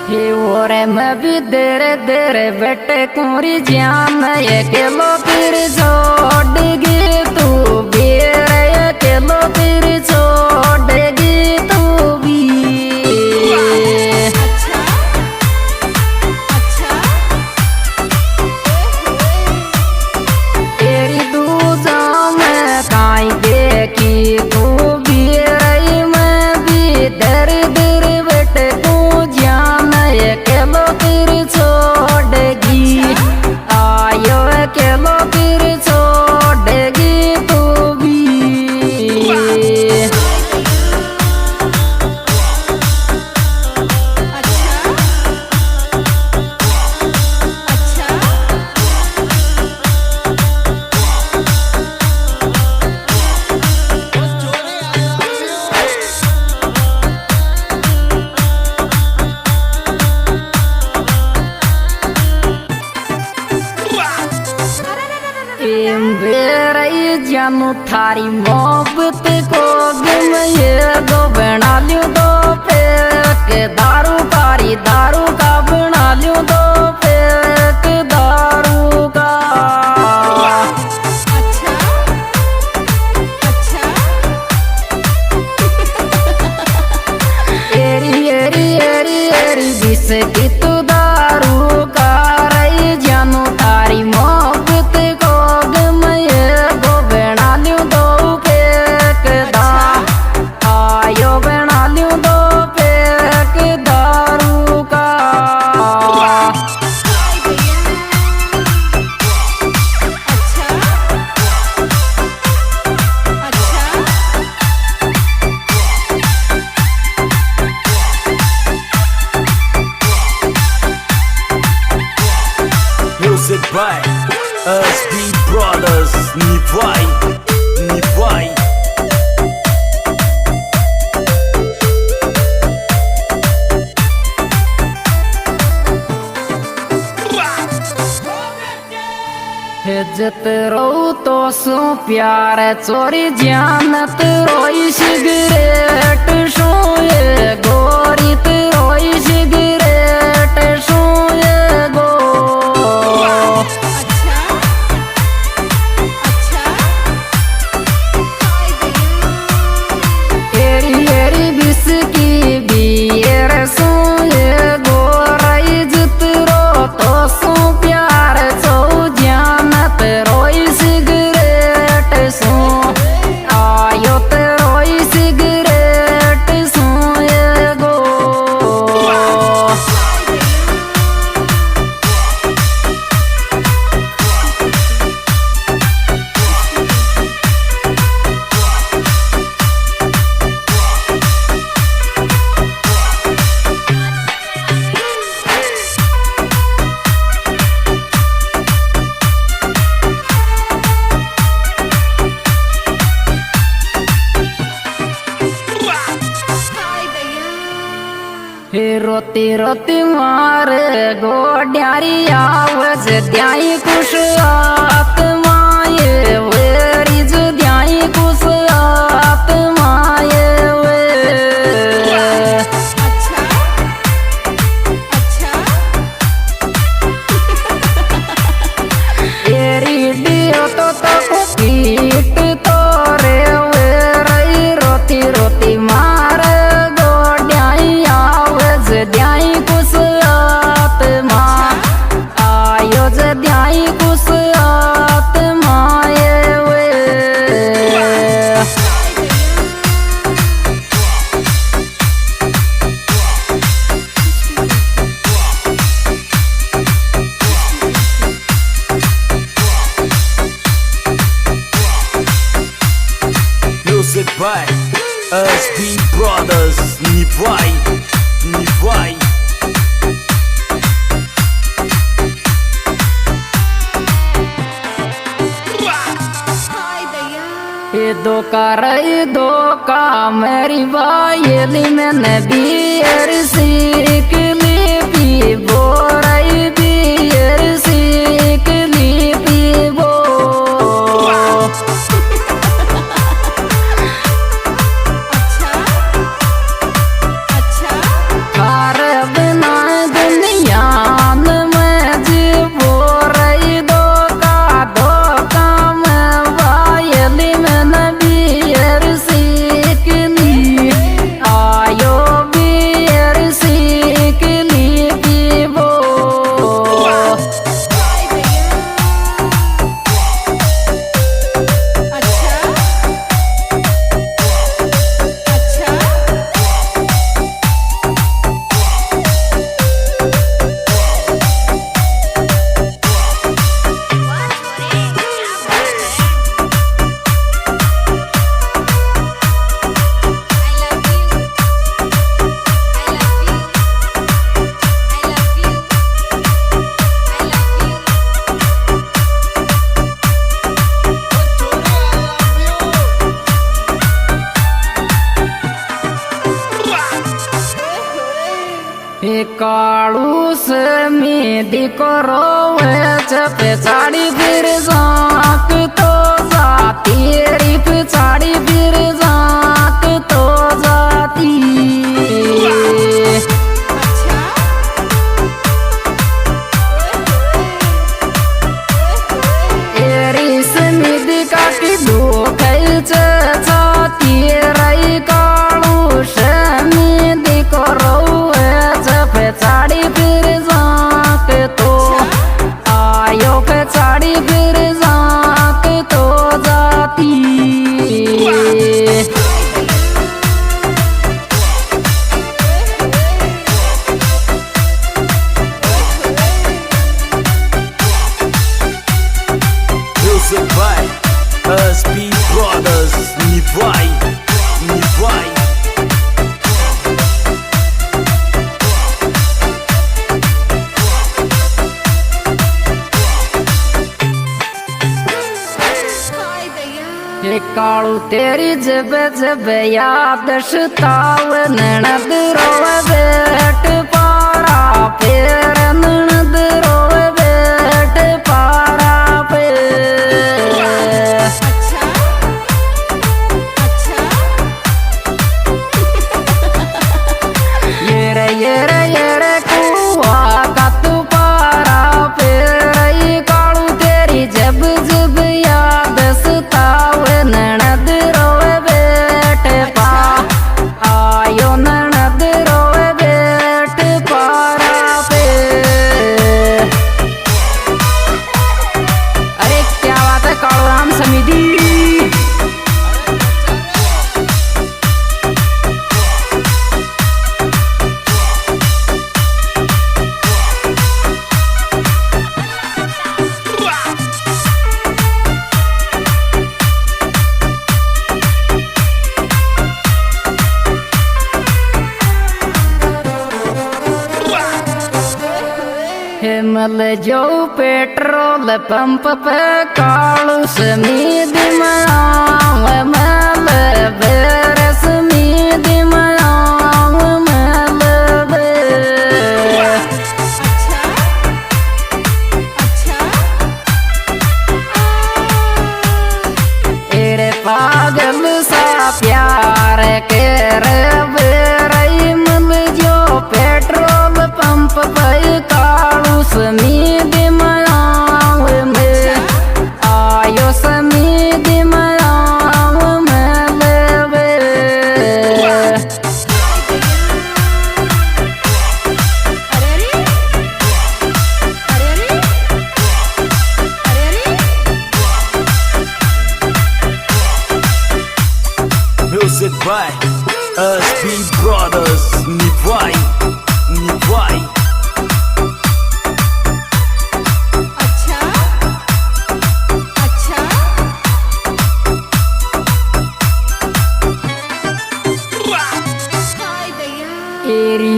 हे ओरे मैं भी तेरे तेरे बेटे कुरी जान ये किलो फिर छोड़ेगी तू भी ये किलो फिर छोड़ेगी तू भी। तेरी दूजा मैं काई देखी तू भी रही मैं भी तेरे तेरे बेटे को जान ये किलो फिर छोड़ेगी आयो किलो फिर छोड़ेगी तू भी। जानू थारी मोहब्बत को गम ये दो बना लूं दो फेंक दारू कारी दारू का बना लूं दो फेंक दारू का। एरी एरी एरी एरी बिस की तू दारू का रही जानू थारी मोहब्बत को गम ये दो बना लूं दो फेंक आयो बना लूं दो फेंक दारू का। Music by SB Brothers, Nivai, Nivai. इज्जत रो तो सो प्यार चोरी जानत रोई सिगरेट सोए गोरी रोई सिगरेट सोए गो। एरी एरी बिस्की बियर सोए गोराई जित रो तो सो प्यार चो जानत रोई सिगरेट सो आयो ते रोई सिगरेट सोए गो। हे रोती रोती मारे गोड्यारी आवाज द्याई कुछ आत्माए वेरी जो द्याई कुछ आत्माए वे। एरी डियो तो पीट तो रे वे रही रोती रोती मारे द्याई कुछ आत्मा आयो जे द्याई कुछ आत्माए वे। Music by SB Brothers, Nivai, Nivai. ये दो का मेरी वायली मैंने बियर सीख ली पी बोराई बियर सीख ली पी बो। खार बिना कालू से मेदी को रोवे पे साड़ी फिर जाक तो जाती रे पिछाड़ी फिर जाक तो जाती एरी से मेदी का की दुख छाती रही कालू से मेदी को रोवे साड़ी फिर जाक तो आयो के साड़ी फिर जाक तो जाती Music by SB Brothers. Nivai, Nivai. कालू तेरी जब जब याद सताव ननद रोवे बेट पारा फेर ननद रोवे बेट पारा पे ये रे कुआ का तू पारा फेर कालू तेरी जब जब याद सताव ननद रोवे बेट पा आयो ननद रोवे बेट पारा पे अरे क्या बात है कालू राम समिति हिमल जो पेट्रोल पंप पे कालू समीद मनाव मल बेर समीद मनाव मल एरे पागल सा प्यार के रे बेरई मल जो पेट्रोल पंप पे कालू समीद मनाव में आयो समीद मनाव में लेवे Music by SB Brothers. Nivai, Nivai.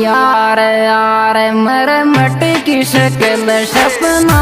यार यार मर मट की शक्ल सपना